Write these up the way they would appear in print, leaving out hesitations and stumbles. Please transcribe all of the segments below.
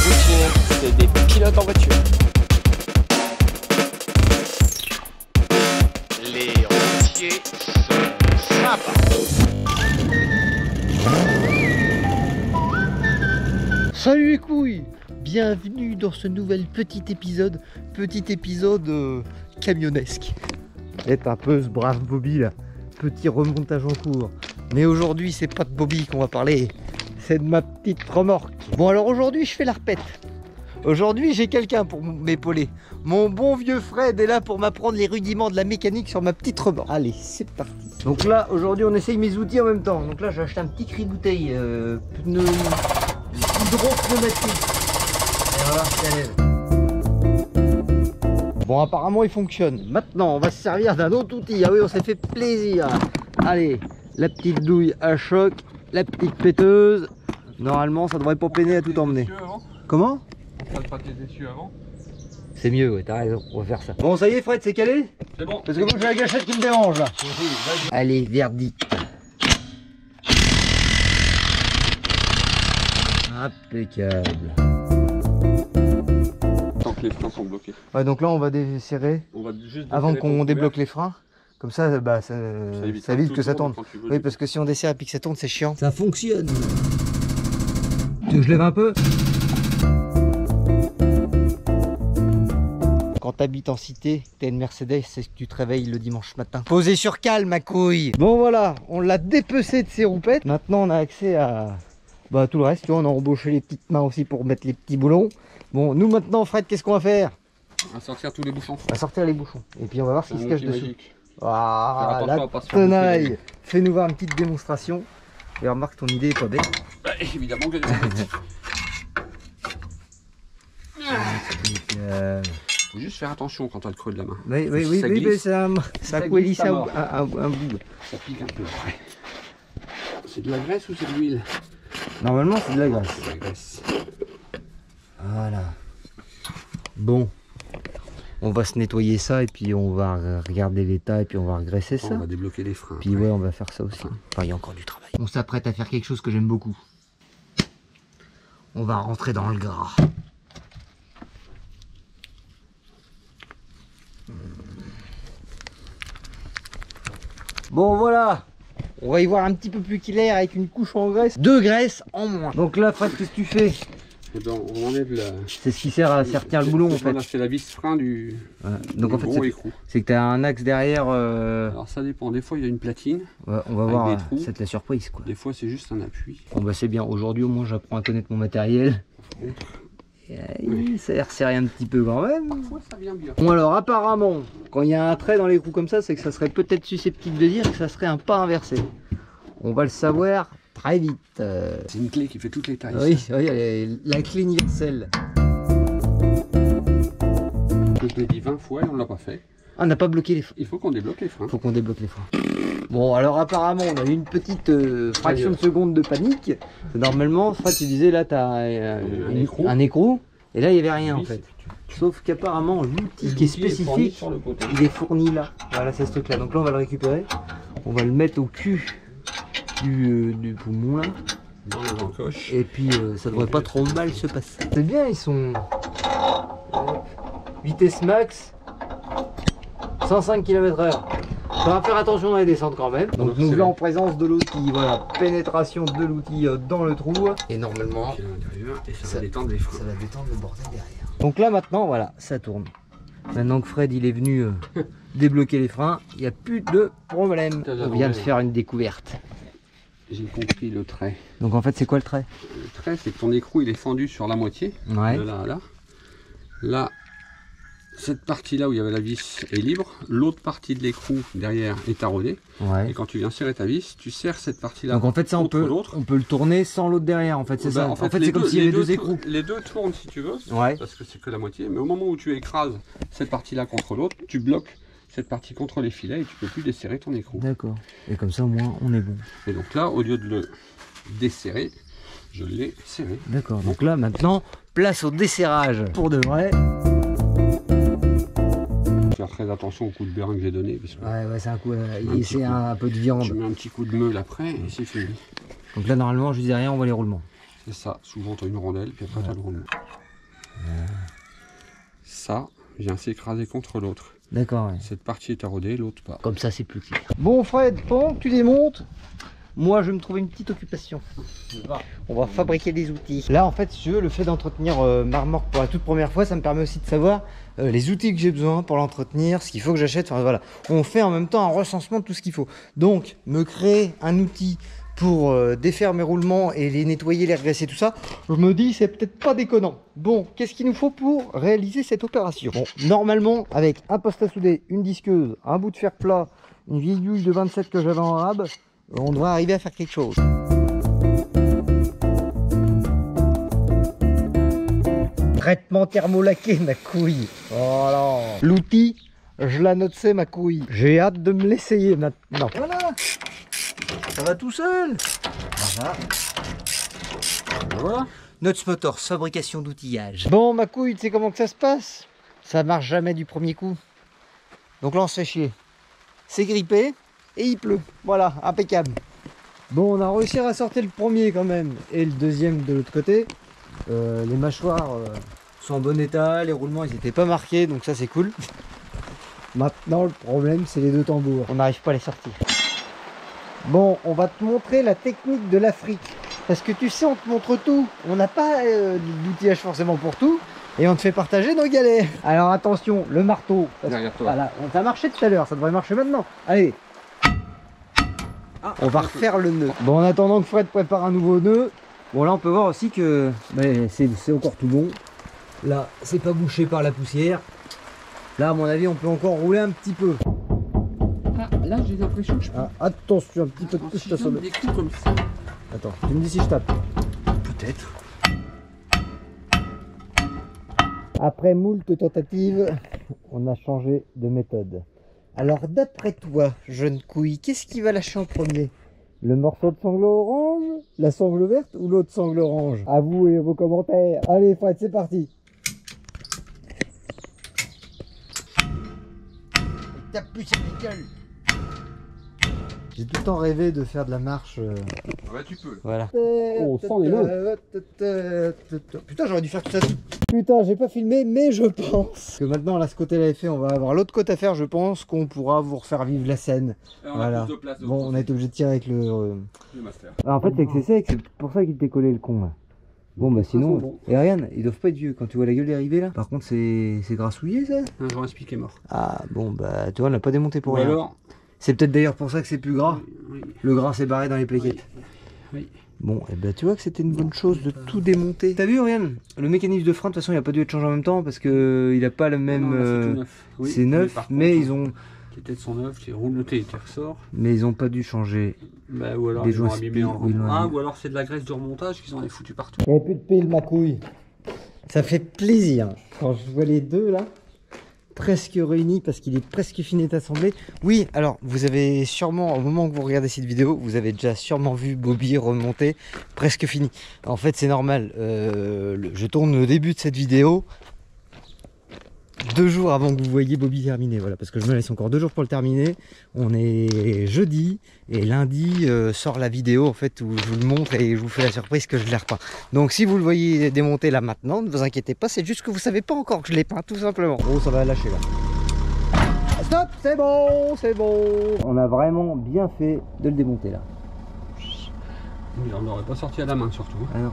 routiers, c'est des pilotes en voiture. Les routiers sont sympas. Salut les couilles, bienvenue dans ce nouvel petit épisode camionnesque. C'est un peu ce brave Bobby là, petit remontage en cours. Mais aujourd'hui c'est pas de Bobby qu'on va parler, c'est de ma petite remorque. Bon alors aujourd'hui je fais la repète. Aujourd'hui j'ai quelqu'un pour m'épauler. Mon bon vieux Fred est là pour m'apprendre les rudiments de la mécanique sur ma petite remorque. Allez c'est parti. Donc là aujourd'hui on essaye mes outils en même temps. Donc là j'ai acheté un petit cri-bouteille pneu hydro-pneumatique. Et voilà, c'est à l'aise. Bon apparemment il fonctionne. Maintenant on va se servir d'un autre outil. Ah oui on s'est fait plaisir. Allez, la petite douille à choc, la petite péteuse. Normalement ça devrait pas peiner à tout emmener. Comment? Pas tes essieux avant. C'est mieux, ouais, t'as raison, on va faire ça. Bon ça y est Fred, c'est calé? C'est bon. Parce que moi j'ai la gâchette qui me dérange là. Allez, verdict. Impeccable. Tant que les freins sont bloqués. Ouais donc là on va desserrer On va juste avant desserrer qu'on ton débloque couvercle. les freins. Comme ça, bah, ça évite que ça tourne. Oui, parce que si on desserre et puis que ça tourne, c'est chiant. Ça fonctionne. Tu veux que je lève un peu? Quand t'habites en cité, t'as une Mercedes, c'est que tu te réveilles le dimanche matin. Posé sur cale, ma couille. Bon voilà, on l'a dépecé de ses roupettes. Maintenant, on a accès à tout le reste. Tu vois, on a embauché les petites mains aussi pour mettre les petits boulons. Bon, nous maintenant, Fred, qu'est-ce qu'on va faire? On va sortir tous les bouchons. On va sortir les bouchons. Et puis on va voir ce qui se cache dessus. Magique. Ah, Faire la attention à pas se faire tenaille. bouffer. Fais-nous voir une petite démonstration. Et remarque, ton idée est pas bête. Bah, évidemment que faut juste faire attention quand t'as le creux de la main. Oui, Ça mais glisse. ça Ça coulisse glisse, ça mord. un bout. Ça pique un peu. Ouais. C'est de la graisse ou c'est de l'huile? Normalement, c'est de la graisse. C'est de la graisse. Voilà. Bon. On va se nettoyer ça et puis on va regarder l'état et puis on va regraisser ça. On va débloquer les freins. Puis ouais, on va faire ça aussi. Enfin, il y a encore du travail. On s'apprête à faire quelque chose que j'aime beaucoup. On va rentrer dans le gras. Bon voilà, on va y voir un petit peu plus clair avec une couche en graisse. 2 graisses en moins. Donc là Fred, qu'est-ce que tu fais? Et ben, on enlève la... C'est ce qui sert à sertir le boulon en fait. Voilà, c'est la vis frein du... Ouais. Donc en fait gros écrou. c'est que tu as un axe derrière. Alors ça dépend, des fois il y a une platine, Ouais, on va avec voir, des trous. c'est de la surprise quoi. des fois c'est juste un appui. Bon bah c'est bien, aujourd'hui au moins j'apprends à connaître mon matériel. Et ça resserre un petit peu quand même. Parfois ça vient bien. Bon alors apparemment, quand il y a un trait dans l'écrou comme ça, c'est que ça serait peut-être susceptible de dire que ça serait un pas inversé. On va le savoir très vite. C'est une clé qui fait toutes les tailles. Oui, la clé universelle. Je l'ai dit 20 fois et on ne l'a pas fait. Ah, on n'a pas bloqué les freins. Il faut qu'on débloque les freins. Faut qu'on débloque les freins. Bon alors apparemment on a eu une petite fraction de seconde de panique. Normalement, Fred, tu disais là tu as un écrou et là il n'y avait rien en fait. Sauf qu'apparemment l'outil qui est spécifique, sur le côté. il est fourni là. Voilà, c'est ce truc là. Donc là on va le récupérer. On va le mettre au cul du poumon là. Dans les encoches. Et puis ça devrait pas trop mal se passer. C'est bien, ils sont vitesse max 105 km/h. On va faire attention dans les descentes quand même. Donc nous voilà en présence de l'outil, voilà, pénétration de l'outil dans le trou. Et normalement, Puis à l'intérieur, et ça va détendre les freins. ça va détendre le bordel derrière. Donc là maintenant, voilà, ça tourne. Maintenant que Fred il est venu débloquer les freins, il n'y a plus de problème. On vient de faire une découverte. J'ai compris le trait. Donc en fait c'est quoi le trait? Le trait, c'est que ton écrou il est fendu sur la moitié. Ouais. De là à là. Là, cette partie-là où il y avait la vis est libre. L'autre partie de l'écrou derrière est tarodée. Ouais. Et quand tu viens serrer ta vis, tu serres cette partie-là. Donc en fait ça on contre peut l'autre. le tourner sans l'autre derrière en fait, c'est Bah, ça. en fait, c'est comme s'il y avait deux écrous. Les deux tournent si tu veux, Ouais. parce que c'est que la moitié. Mais au moment où tu écrases cette partie-là contre l'autre, tu bloques cette partie contre les filets et tu peux plus desserrer ton écrou. D'accord. Et comme ça au moins on est bon. Et donc là, au lieu de le desserrer, je l'ai serré. D'accord. Donc là maintenant, place au desserrage pour de vrai. Faire très attention au coup de beurre que j'ai donné. Parce que Ouais, c'est un coup. petit C'est coup. un peu de viande. tu mets un petit coup de meule après et c'est fini. Donc là normalement je dis rien, on voit les roulements. C'est ça, souvent tu as une rondelle, puis après tu as le roulement. Ça vient s'écraser contre l'autre. D'accord. Ouais. Cette partie est rodée, l'autre pas. Comme ça, c'est plus clair. Bon, Fred, pendant que tu démontes, moi, je vais me trouver une petite occupation. On va fabriquer des outils. Là, en fait, si tu veux, le fait d'entretenir ma remorque pour la toute première fois, ça me permet aussi de savoir les outils que j'ai besoin pour l'entretenir, ce qu'il faut que j'achète. Enfin, voilà. On fait en même temps un recensement de tout ce qu'il faut. Donc, me créer un outil pour défaire mes roulements et les nettoyer, les regresser, tout ça, je me dis, c'est peut-être pas déconnant. Bon, qu'est-ce qu'il nous faut pour réaliser cette opération? Bon, normalement, avec un poste à souder, une disqueuse, un bout de fer plat, une vieille huile de 27 que j'avais en rab, on devrait arriver à faire quelque chose. Traitement thermolaqué, ma couille. Voilà. L'outil, je la note, c'est ma couille. J'ai hâte de me l'essayer maintenant. Voilà. Ça va tout seul. Voilà. Voilà. Nuts Motors, fabrication d'outillage. Bon, ma couille, tu sais comment que ça se passe? Ça marche jamais du premier coup. Donc là, on se fait chier. C'est grippé et il pleut. Voilà, impeccable. Bon, on a réussi à sortir le premier quand même. Et le deuxième de l'autre côté. Les mâchoires sont en bon état. Les roulements, ils n'étaient pas marqués. Donc ça, c'est cool. Maintenant, le problème, c'est les deux tambours. On n'arrive pas à les sortir. Bon, on va te montrer la technique de l'Afrique. Parce que tu sais, on te montre tout. On n'a pas d'outillage forcément pour tout. Et on te fait partager nos galères. Alors attention, le marteau. Derrière toi. Voilà, ça a marché tout à l'heure, ça devrait marcher maintenant. Allez. On va refaire le nœud. Bon, en attendant que Fred prépare un nouveau nœud. Bon, là, on peut voir aussi que c'est encore tout bon. Là, c'est pas bouché par la poussière. Là, à mon avis, on peut encore rouler un petit peu. Ah, là, j'ai l'impression que je peux. Ah, attention, un petit peu de pouce, je t'assomme. Des coups comme ça. Attends, tu me dis si je tape. Peut-être. Après moult tentatives, on a changé de méthode. Alors d'après toi, jeune couille, qu'est-ce qui va lâcher en premier? Le morceau de sangle orange, la sangle verte ou l'autre sangle orange? À vous et vos commentaires. Allez Fred, c'est parti. T'as plus sur les gueules. J'ai tout le temps rêvé de faire de la marche. Ouais, tu peux. Voilà. Oh, sans les nœuds. Putain, j'aurais dû faire tout ça. Putain, j'ai pas filmé, mais je pense que maintenant, là, ce côté-là est fait, on va avoir l'autre côte à faire. Je pense qu'on pourra vous refaire vivre la scène. Voilà. Plus de place, Bon, on a été obligé de tirer avec le master. Ah, en fait, c'est que c'est sec, c'est pour ça qu'il t'est collé le con là. Bon, bah sinon. Bon. Et Ariane, ils doivent pas être vieux quand tu vois la gueule dérivée là. Par contre, c'est grassouillé ça. Un joint qui est mort. Ah, bon, bah tu vois, on l'a pas démonté pour Ou rien. alors. C'est peut-être d'ailleurs pour ça que c'est plus gras. Oui. Le gras s'est barré dans les plaquettes. Oui. Bon, et ben tu vois que c'était une bonne chose de tout démonter. T'as vu, Oriane? Le mécanisme de frein, de toute façon, il a pas dû être changé en même temps parce que il a pas le même. Non, c'est tout neuf. Oui, c'est neuf, par mais contre, ils ont. Les têtes sont neuves, tu roules le thé et tu ressors. Mais ils ont pas dû changer. Bah, ou alors Des ils l'ont joints abîmé en speed, ou alors c'est de la graisse de remontage qu'ils en ont foutu partout. Il n'y a plus de pile, ma couille. Ça fait plaisir quand je vois les deux là, presque réunis parce qu'il est presque fini d'assembler. Oui, alors vous avez sûrement, au moment où vous regardez cette vidéo, vous avez déjà sûrement vu Bobby remonter presque fini. En fait, c'est normal. Je tourne le début de cette vidéo 2 jours avant que vous voyez Bobby terminer. Voilà, parce que je me laisse encore 2 jours pour le terminer. On est jeudi et lundi sort la vidéo en fait où je vous le montre et je vous fais la surprise que je l'ai repeint. Donc si vous le voyez démonter là maintenant, ne vous inquiétez pas, c'est juste que vous savez pas encore que je l'ai peint, tout simplement. Oh, ça va lâcher là. Stop, c'est bon, c'est bon. On a vraiment bien fait de le démonter là. Il en aurait pas sorti à la main surtout. Ah non.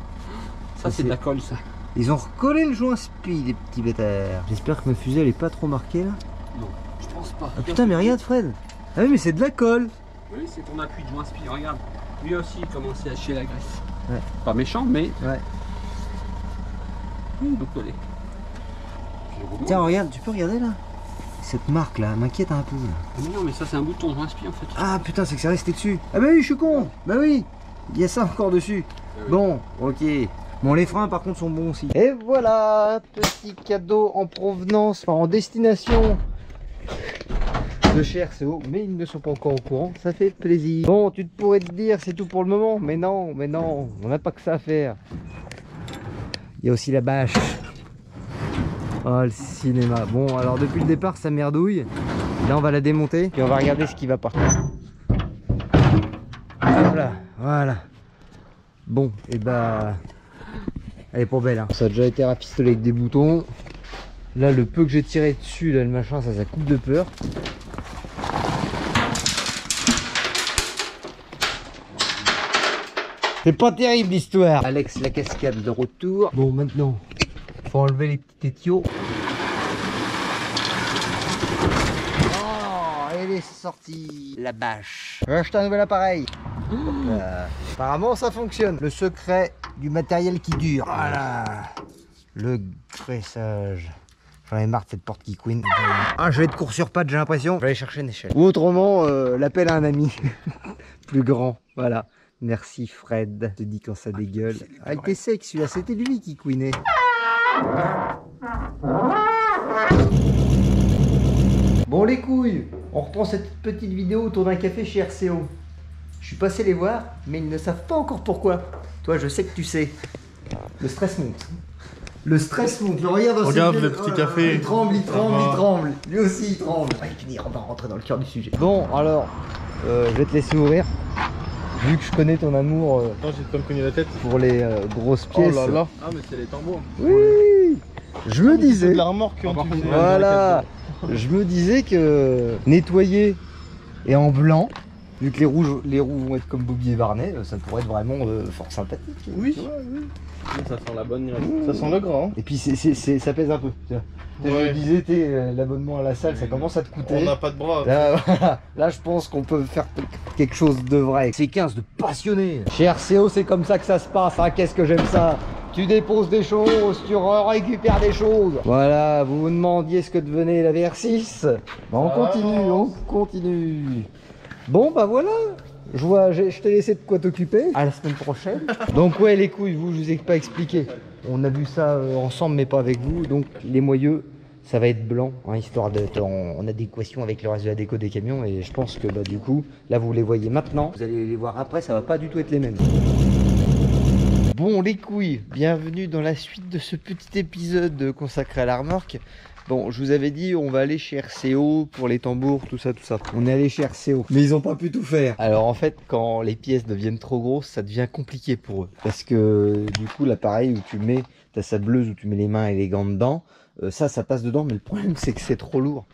Ça c'est de la colle ça. Ils ont recollé le joint spi, les petits bêtards. J'espère que ma fusée elle est pas trop marquée là. Non, je pense pas. Ah putain, mais regarde Fred. Ah oui, mais c'est de la colle. Oui, c'est ton appui de joint spi, regarde. Lui aussi il commençait à chier la graisse. Ouais. Pas méchant, mais. Ouais. Il doit coller. Tiens, regarde, tu peux regarder là? Cette marque là, elle m'inquiète un peu. Là. Mais non, mais ça c'est un bout de ton joint spi en fait. Ah putain, c'est que c'est resté dessus. Ah bah oui, je suis con. Bah oui, il y a ça encore dessus. oui. Bon, ok. Bon, les freins par contre sont bons aussi. Et voilà, petit cadeau en provenance, enfin en destination de chez RCO, mais ils ne sont pas encore au courant, ça fait plaisir. Bon, tu te pourrais te dire c'est tout pour le moment, mais non, on n'a pas que ça à faire. Il y a aussi la bâche. Oh, le cinéma. Bon, alors depuis le départ, ça merdouille. Là, on va la démonter, puis on va regarder ce qui va pas. Voilà, voilà. Bon, et bah... Elle est pas belle, hein. Ça a déjà été rafistolé avec des boutons. Là, le peu que j'ai tiré dessus, là, le machin, ça coupe de peur. C'est pas terrible l'histoire. Alex, la cascade de retour. Bon, maintenant, faut enlever les petits étiaux. Oh, elle est sortie. La bâche. J'ai acheté un nouvel appareil. Apparemment, ça fonctionne. Le secret du matériel qui dure. Voilà. Le graissage. J'en ai marre de cette porte qui couine. Un jet de cours sur pattes, j'ai l'impression. Je vais aller chercher une échelle. Ou autrement, l'appel à un ami. Plus grand. Voilà. Merci Fred. Je te dis quand ça dégueule. Ah, il était sec celui-là. C'était lui qui couinait. Bon les couilles, on reprend cette petite vidéo autour d'un café chez RCO. Je suis passé les voir, mais ils ne savent pas encore pourquoi. Toi, je sais que tu sais. Le stress monte. Le stress monte. Le regarde le petit café. Il tremble, il tremble, il tremble. Lui aussi, il tremble. On va y finir, on va rentrer dans le cœur du sujet. Bon, alors, je vais te laisser ouvrir. Vu que je connais ton amour Attends, j'ai pas me cogner la tête. pour les grosses pièces. Oh là là. Ah, mais c'est les tambours. Oui. Je me C'est disais. de la remorque. Ah, par contre, Voilà. Je me disais que nettoyer et en blanc, vu que les roues vont être comme Bobby et Barnet, ça pourrait être vraiment fort sympathique. Oui. Tu vois, oui. Ça sent la bonne direction. Ça sent le gras. Hein. Et puis ça pèse un peu. Tu vois. Je Ouais. me disais, l'abonnement à la salle, ça commence à te coûter. On n'a pas de bras. Là, voilà. Là, je pense qu'on peut faire quelque chose de vrai. C'est 15 de passionné. Chez RCO, c'est comme ça que ça se passe. Hein. Qu'est-ce que j'aime ça. Tu déposes des choses, tu récupères des choses. Voilà, vous vous demandiez ce que devenait la VR6. On continue, on continue. Bon, bah voilà. Je t'ai laissé de quoi t'occuper. À la semaine prochaine. Donc ouais, les couilles, je vous ai pas expliqué. On a vu ça ensemble, mais pas avec vous. Donc les moyeux, ça va être blanc, hein, histoire d'être en adéquation avec le reste de la déco des camions. Et je pense que bah, du coup, là vous les voyez maintenant. Vous allez les voir après, ça va pas du tout être les mêmes. Bon les couilles, bienvenue dans la suite de ce petit épisode consacré à la remorque. Bon, je vous avais dit, on va aller chez RCO pour les tambours, tout ça, tout ça. On est allé chez RCO, mais ils ont pas pu tout faire. Alors en fait, quand les pièces deviennent trop grosses, ça devient compliqué pour eux. Parce que du coup, l'appareil où tu mets ta sableuse, où tu mets les mains et les gants dedans, ça passe dedans, mais le problème c'est que c'est trop lourd.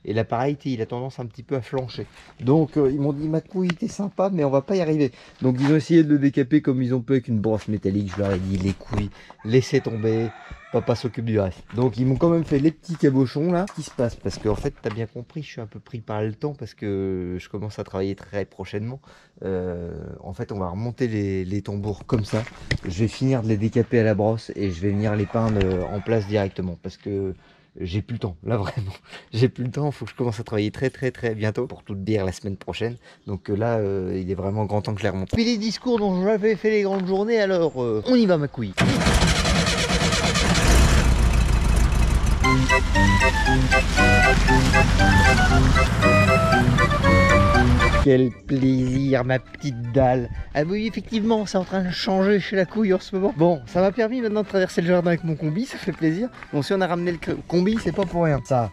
Et l'appareil, il a tendance un petit peu à flancher. Donc ils m'ont dit, ma couille, t'es sympa, mais on va pas y arriver. Donc ils ont essayé de le décaper comme ils ont pu avec une brosse métallique. Je leur ai dit, les couilles, laissez tomber. Papa s'occupe du reste. Donc ils m'ont quand même fait les petits cabochons là. Qu'est-ce qui se passe? Parce qu'en fait, t'as bien compris, je suis un peu pris par le temps parce que je commence à travailler très prochainement. En fait, on va remonter les tambours comme ça. Je vais finir de les décaper à la brosse et je vais venir les peindre en place directement parce que j'ai plus le temps, là vraiment, j'ai plus le temps, il faut que je commence à travailler très bientôt pour toute bière la semaine prochaine. Donc là, il est vraiment grand temps que je les remonte. Puis les discours dont j'avais fait les grandes journées, alors on y va ma couille. Quel plaisir, ma petite dalle. Ah oui, effectivement, c'est en train de changer chez la couille en ce moment. Bon, ça m'a permis maintenant de traverser le jardin avec mon combi, ça fait plaisir. Bon, si on a ramené le combi, c'est pas pour rien. Ça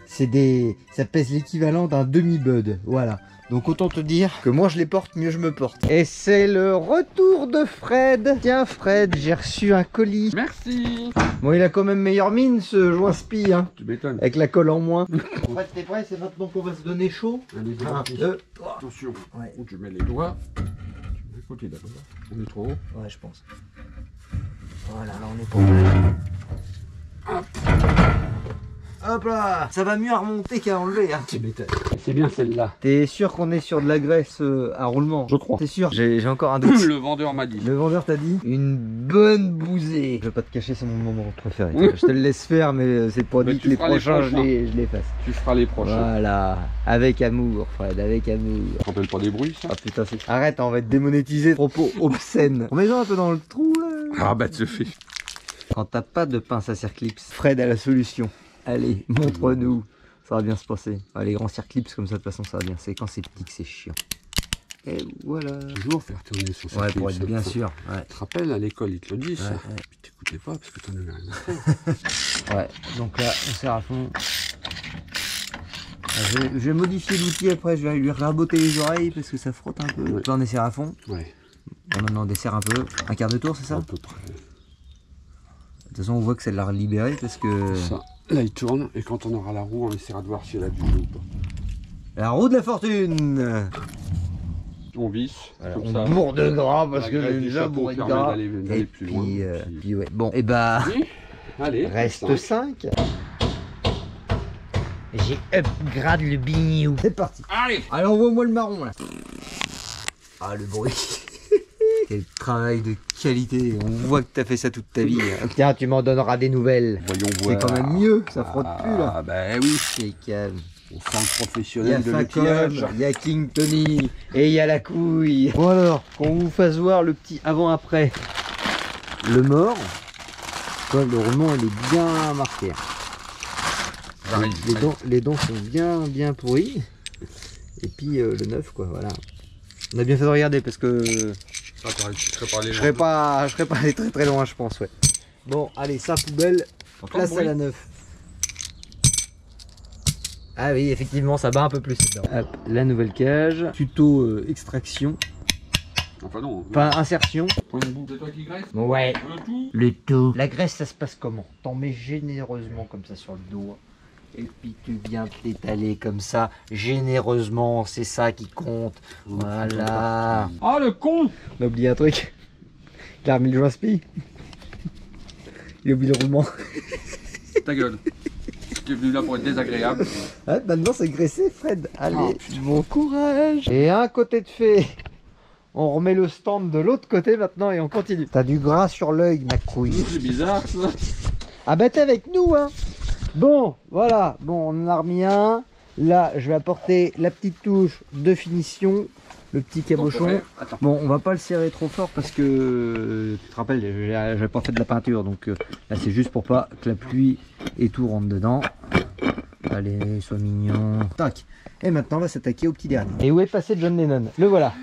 pèse l'équivalent d'un demi-bud, voilà. Donc autant te dire que moi je les porte, mieux je me porte. Et c'est le retour de Fred. Tiens Fred, j'ai reçu un colis. Merci. Bon, il a quand même meilleure mine ce joint spi, hein. Tu m'étonnes. Avec la colle en moins. Fred, t'es prêt? C'est maintenant qu'on va se donner chaud. Allez, 1, 2, 3. attention. Ouais. Où tu mets les doigts. Tu mets à côté d'abord. On est trop haut. Ouais, je pense. Voilà, là on est pas mal. Hop. Hop là. Ça va mieux à remonter qu'à enlever, hein. Tu m'étonnes. C'est bien celle-là. T'es sûr qu'on est sur de la graisse à roulement? Je crois. T'es sûr? J'ai encore un doute. Le vendeur m'a dit. Le vendeur t'a dit? Une bonne bousée. Je vais pas te cacher, c'est mon moment préféré. Je te le laisse faire, mais c'est pas Mais dit que tu les feras les prochains, je prochains. les fasse. Tu feras les prochains. Voilà. Avec amour, Fred, avec amour. Tu te rappelles pas des bruits, ça? Ah putain, c'est... Arrête, hein, on va être démonétisé. Propos obscènes. Remets-en un peu dans le trou, là. Ah bah tu fais. Quand t'as pas de pince à circlips, Fred a la solution. Allez, montre-nous. Ça va bien se passer. Ah, les grands circlips comme ça, de toute façon, ça va bien. C'est quand c'est petit que c'est chiant. Et voilà. Toujours faire tourner son Ouais, circuit, pour être ça, bien faut- sûr. Ouais. Tu te rappelles, à l'école, ils te le disent, ça. Ouais. Puis t'écoutais pas parce que t'en avais rien à faire. Ouais, donc là, on serre à fond. Je vais modifier l'outil après, je vais lui raboter les oreilles parce que ça frotte un peu. Ouais. Là, on desserre à fond. Ouais, Bon, maintenant, on desserre un peu. Un quart de tour, c'est ça? à peu près. façon, on voit que ça l'a libéré parce que... Ça, là il tourne et quand on aura la roue, on essaiera de voir si elle a du jeu ou pas. La roue de la fortune. On visse, Voilà, comme on ça. bourre de gras parce La que graisse j'ai du déjà chapeau bourré de permet gras. d'aller Et plus puis, loin. puis ouais. Bon, et bah... Oui. Allez, Reste 5. J'ai upgrade le bignou. C'est parti. Allez. Allez, envoie-moi le marron là. Ah, le bruit. Quel travail de qualité. On voit que t'as fait ça toute ta vie. Tiens, tu m'en donneras des nouvelles. Voyons C'est voir. quand même mieux, ça frotte plus là. Ah bah oui. C'est calme. On sent le Il y a professionnel de Facom, l'outillage. il y a King Tony et il y a la couille. Bon alors, qu'on vous fasse voir le petit avant-après. Le mort, quoi, le roulement il est bien marqué. Les dents sont bien pourries. Et puis le neuf quoi, voilà. On a bien fait de regarder parce que Ah, tu serais pas allé je serais pas allé très loin je pense, ouais. Bon, allez, ça poubelle, place à la neuf. Ah oui, effectivement, ça bat un peu plus dedans. Hop, la nouvelle cage, tuto extraction, Enfin non. enfin insertion. C'est toi qui graisse. Ouais. Le tout. Le tout. La graisse, ça se passe comment? T'en mets généreusement comme ça sur le dos. Et puis tu viens t'étaler comme ça, généreusement, c'est ça qui compte. Voilà. Ah le con. On a oublié un truc. Il a remis le joint spi. Il a oublié le roulement. Ta gueule. Tu es venu là pour être désagréable. Ah, maintenant c'est graissé, Fred. Allez, Oh, bon courage. Et un côté de fait. On remet le stand de l'autre côté maintenant et on continue. T'as du gras sur l'œil, ma couille. C'est bizarre ça. Ah bah t'es avec nous, hein. Bon, voilà. Bon, on en a remis un. Là, je vais apporter la petite touche de finition. Le petit cabochon. Attends. Bon, on va pas le serrer trop fort parce que tu te rappelles, j'avais pas fait de la peinture, donc là c'est juste pour pas que la pluie et tout rentre dedans. Allez, sois mignon. Tac. Et maintenant on va s'attaquer au petit dernier. Et où est passé John Lennon? Le voilà.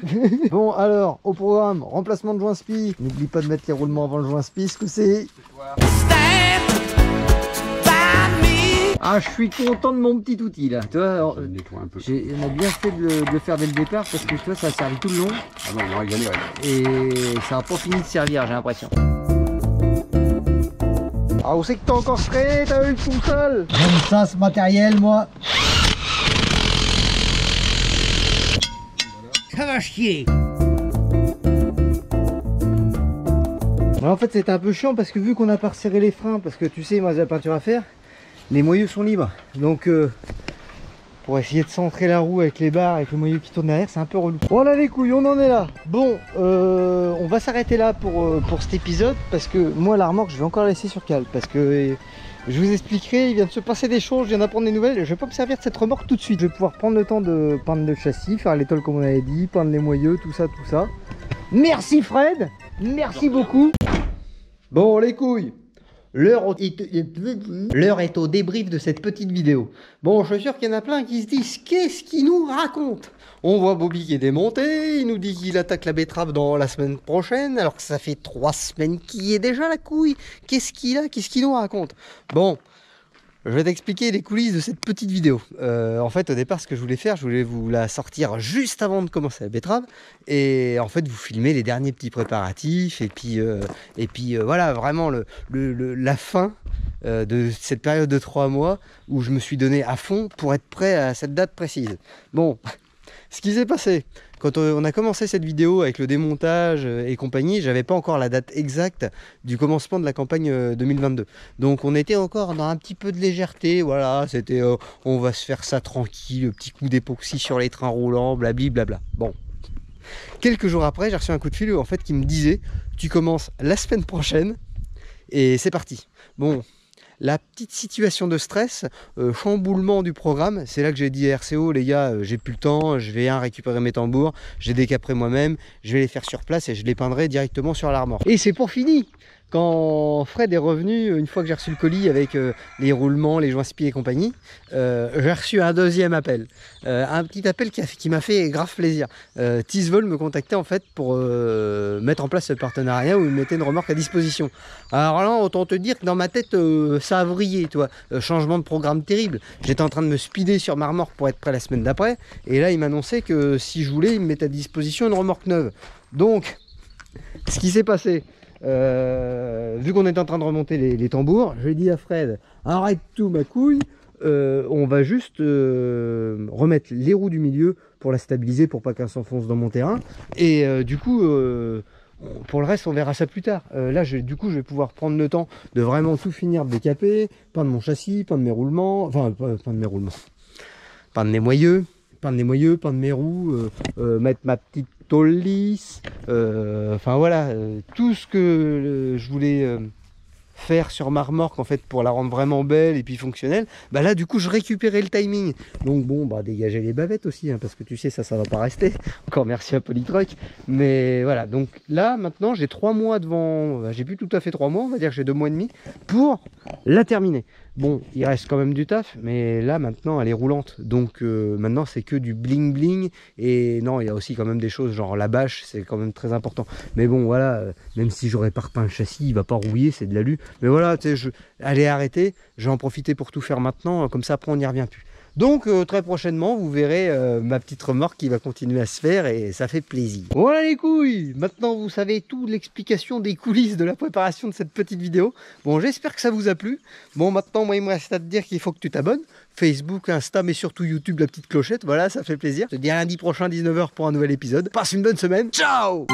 Bon alors, au programme, remplacement de joint spi. N'oublie pas de mettre les roulements avant le joint spi, ce que c'est. Ah, je suis content de mon petit outil là. Tu vois, Je vais nettoyer un peu. on a bien fait de le faire dès le départ parce que tu vois, ça a servi tout le long. Ah non, on va régaler, ouais. Et ça n'a pas fini de servir, j'ai l'impression. Ah, où c'est que t'as encore traîné? T'as eu tout seul? J'aime ça, ce matériel, moi. Ça va chier. Bon, en fait, c'était un peu chiant parce que vu qu'on n'a pas resserré les freins, parce que tu sais, moi, j'ai la peinture à faire, les moyeux sont libres. Donc, pour essayer de centrer la roue avec les barres, avec le moyeu qui tourne derrière, c'est un peu relou. Voilà les couilles, on en est là. Bon, on va s'arrêter là pour cet épisode parce que moi la remorque je vais encore la laisser sur cale parce que je vous expliquerai, il vient de se passer des choses, je viens d'apprendre des nouvelles. Je vais pas me servir de cette remorque tout de suite. Je vais pouvoir prendre le temps de peindre le châssis, faire l'étole comme on avait dit, peindre les moyeux, tout ça, tout ça. Merci Fred, merci beaucoup. Bon les couilles. L'heure est au débrief de cette petite vidéo. Bon, je suis sûr qu'il y en a plein qui se disent qu'est-ce qu'il nous raconte? On voit Bobby qui est démonté, il nous dit qu'il attaque la betterave dans la semaine prochaine, alors que ça fait 3 semaines qu'il est déjà la couille. Qu'est-ce qu'il a? Qu'est-ce qu'il nous raconte? Bon, je vais t'expliquer les coulisses de cette petite vidéo. En fait, au départ, ce que je voulais faire, je voulais vous la sortir juste avant de commencer la betterave. Et en fait, vous filmez les derniers petits préparatifs. Et puis voilà, vraiment la fin de cette période de 3 mois où je me suis donné à fond pour être prêt à cette date précise. Bon, ce qui s'est passé, quand on a commencé cette vidéo avec le démontage et compagnie, j'avais pas encore la date exacte du commencement de la campagne 2022. Donc on était encore dans un petit peu de légèreté, voilà, c'était on va se faire ça tranquille, le petit coup d'époxy sur les trains roulants, blablabla. Bon. Quelques jours après, j'ai reçu un coup de fil en fait qui me disait tu commences la semaine prochaine et c'est parti. Bon. La petite situation de stress, chamboulement du programme, c'est là que j'ai dit à RCO, les gars, j'ai plus le temps, je vais récupérer mes tambours, je les décaperai moi-même, je vais les faire sur place et je les peindrai directement sur l'armoire. Et c'est pour fini. Quand Fred est revenu, une fois que j'ai reçu le colis avec les roulements, les joints spi et compagnie, j'ai reçu un deuxième appel. Un petit appel qui m'a fait grave plaisir. Tisvol me contactait en fait pour mettre en place ce partenariat où il mettait une remorque à disposition. Alors là, autant te dire que dans ma tête, ça a vrillé, toi. Changement de programme terrible. J'étais en train de me speeder sur ma remorque pour être prêt la semaine d'après. Et là, il m'annonçait que si je voulais, il me mettait à disposition une remorque neuve. Donc, ce qui s'est passé, vu qu'on est en train de remonter les tambours, j'ai dit à Fred, arrête tout ma couille, on va juste remettre les roues du milieu pour la stabiliser, pour pas qu'elle s'enfonce dans mon terrain. Et du coup, pour le reste, on verra ça plus tard. Là, du coup, je vais pouvoir prendre le temps de vraiment tout finir de décaper, peindre mon châssis, peindre mes roulements, enfin, peindre mes roulements, peindre mes moyeux, peindre mes roues, mettre ma petite tôle lisse, enfin voilà, tout ce que je voulais faire sur ma remorque en fait pour la rendre vraiment belle et puis fonctionnelle. Bah là du coup je récupérais le timing, donc bon bah dégager les bavettes aussi hein, parce que tu sais ça va pas rester. Encore merci à Polytruck, mais voilà, donc là maintenant j'ai 3 mois devant, bah, j'ai plus tout à fait 3 mois, on va dire que j'ai 2 mois et demi pour la terminer. Bon, il reste quand même du taf, mais là maintenant elle est roulante, donc maintenant c'est que du bling bling. Et non, il y a aussi quand même des choses genre la bâche, c'est quand même très important. Mais bon voilà, même si j'aurais pas repeint le châssis, il va pas rouiller, c'est de l'alu. Mais voilà, tu sais, allez arrêter, je vais en profiter pour tout faire maintenant, comme ça après on n'y revient plus. Donc très prochainement, vous verrez ma petite remorque qui va continuer à se faire et ça fait plaisir. Voilà les couilles, maintenant vous savez toute l'explication des coulisses de la préparation de cette petite vidéo. Bon, j'espère que ça vous a plu. Bon, maintenant, moi il me reste à te dire qu'il faut que tu t'abonnes. Facebook, Insta, mais surtout YouTube, la petite clochette, voilà, ça fait plaisir. Je te dis à lundi prochain, 19 h pour un nouvel épisode. Passe une bonne semaine, ciao.